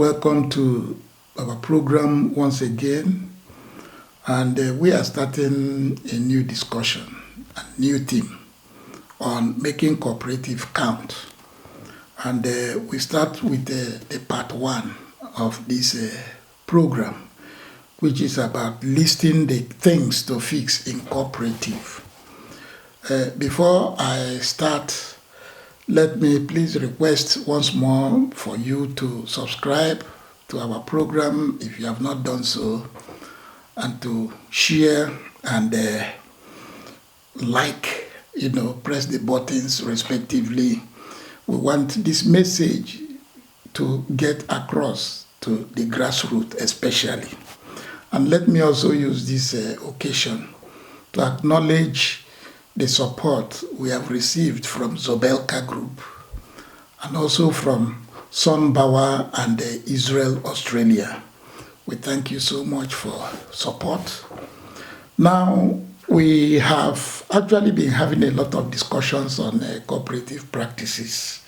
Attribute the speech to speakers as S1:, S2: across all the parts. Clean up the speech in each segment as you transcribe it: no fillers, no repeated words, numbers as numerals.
S1: welcome to our program once again. And we are starting a new discussion, a new theme on making cooperative count. And we start with the part 1 of this program, which is about listing the things to fix in cooperative. Before I start, let me please request once more for you to subscribe to our program if you have not done so, and to share and like, press the buttons respectively. We want this message to get across to the grassroots especially. And let me also use this occasion to acknowledge the support we have received from Zobelka Group and also from Sunbauer and Israel, Australia. We thank you so much for support. Now, we have actually been having a lot of discussions on cooperative practices,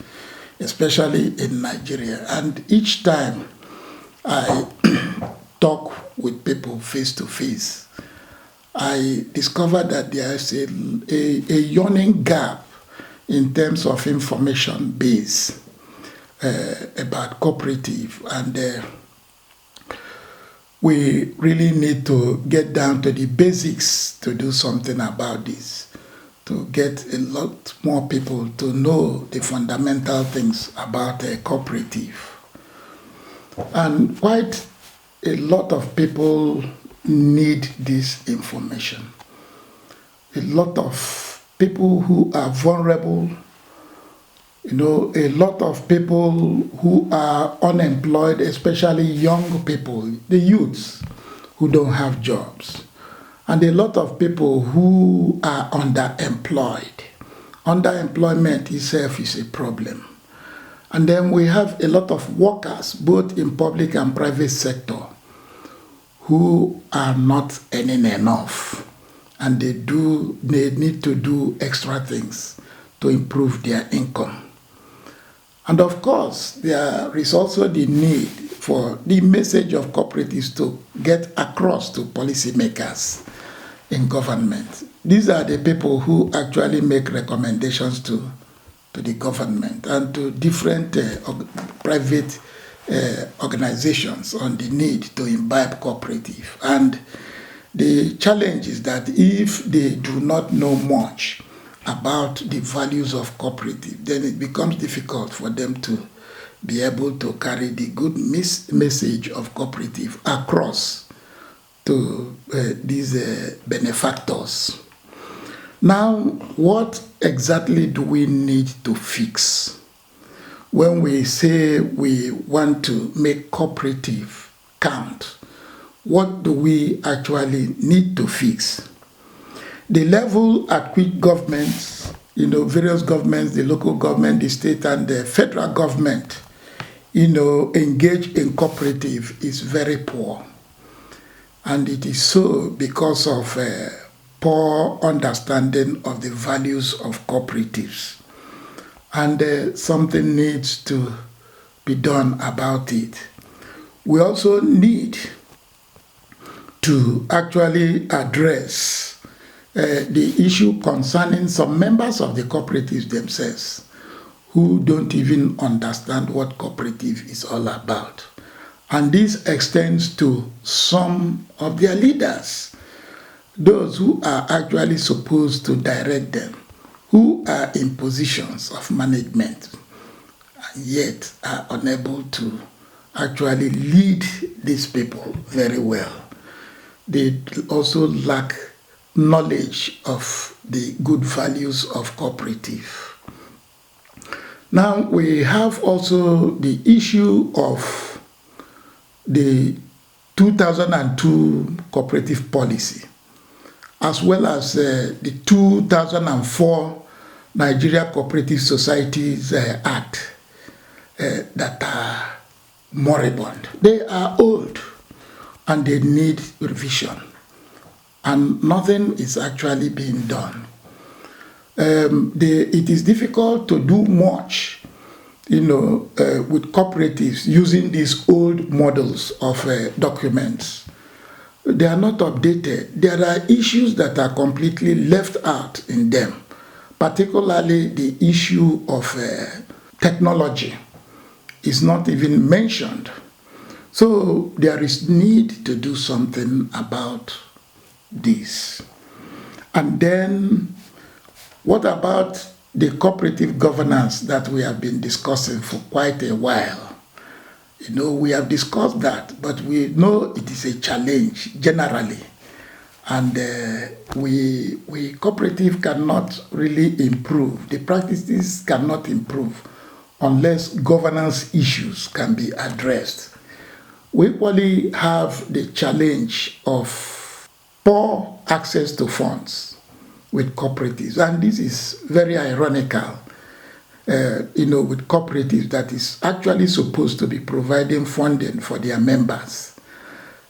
S1: especially in Nigeria. And each time I talk with people face to face, I discovered that there is a yawning gap in terms of information base about cooperative, and we really need to get down to the basics to do something about this, to get a lot more people to know the fundamental things about a cooperative. And quite a lot of people need this information. A lot of people who are vulnerable, a lot of people who are unemployed, especially young people, the youths who don't have jobs, and a lot of people who are underemployed. Underemployment itself is a problem. And then we have a lot of workers, both in public and private sector, who are not earning enough, and they need to do extra things to improve their income. And of course, there is also the need for the message of cooperatives to get across to policymakers in government. These are the people who actually make recommendations to the government and to different private organizations on the need to imbibe cooperative. And the challenge is that if they do not know much about the values of cooperative, then it becomes difficult for them to be able to carry the good message of cooperative across to these benefactors. Now, what exactly do we need to fix when we say we want to make cooperative count? What do we actually need to fix? The level at which governments, various governments, the local government, the state, and the federal government, engage in cooperative is very poor. And it is so because of poor understanding of the values of cooperatives. And something needs to be done about it. We also need to actually address the issue concerning some members of the cooperatives themselves who don't even understand what cooperative is all about. And this extends to some of their leaders, those who are actually supposed to direct them, who are in positions of management, and yet are unable to actually lead these people very well. They also lack knowledge of the good values of cooperative. Now, we have also the issue of the 2002 cooperative policy, as well as the 2004 Nigeria Cooperative Societies Act that are moribund. They are old and they need revision, and nothing is actually being done. It is difficult to do much with cooperatives using these old models of documents. They are not updated. There are issues that are completely left out in them, particularly the issue of technology is not even mentioned. So there is need to do something about this. And then what about the cooperative governance that we have been discussing for quite a while? We have discussed that, but we know it is a challenge generally. And we cooperative cannot really improve. The practices cannot improve unless governance issues can be addressed. We equally have the challenge of poor access to funds with cooperatives. And this is very ironical. With cooperatives that is actually supposed to be providing funding for their members.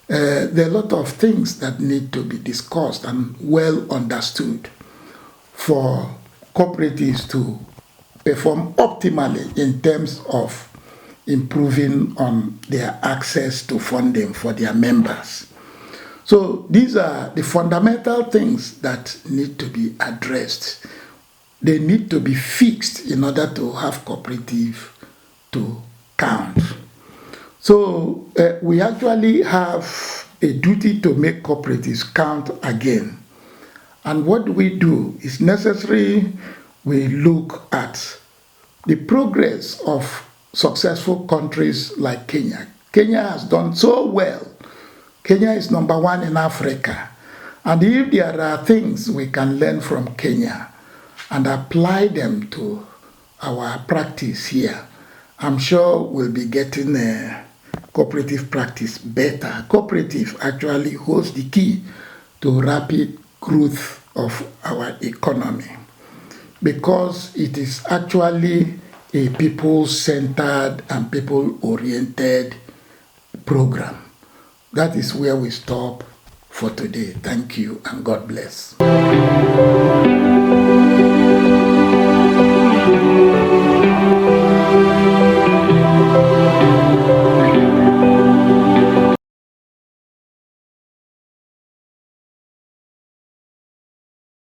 S1: There are a lot of things that need to be discussed and well understood for cooperatives to perform optimally in terms of improving on their access to funding for their members. So these are the fundamental things that need to be addressed. They need to be fixed in order to have cooperative to count. So we actually have a duty to make cooperatives count again. And what we do is necessary. We look at the progress of successful countries like Kenya. Kenya has done so well. Kenya is #1 in Africa. And if there are things we can learn from Kenya and apply them to our practice here, I'm sure we'll be getting a cooperative practice better. Cooperative actually holds the key to rapid growth of our economy because it is actually a people-centered and people-oriented program. That is where we stop for today. Thank you and God bless.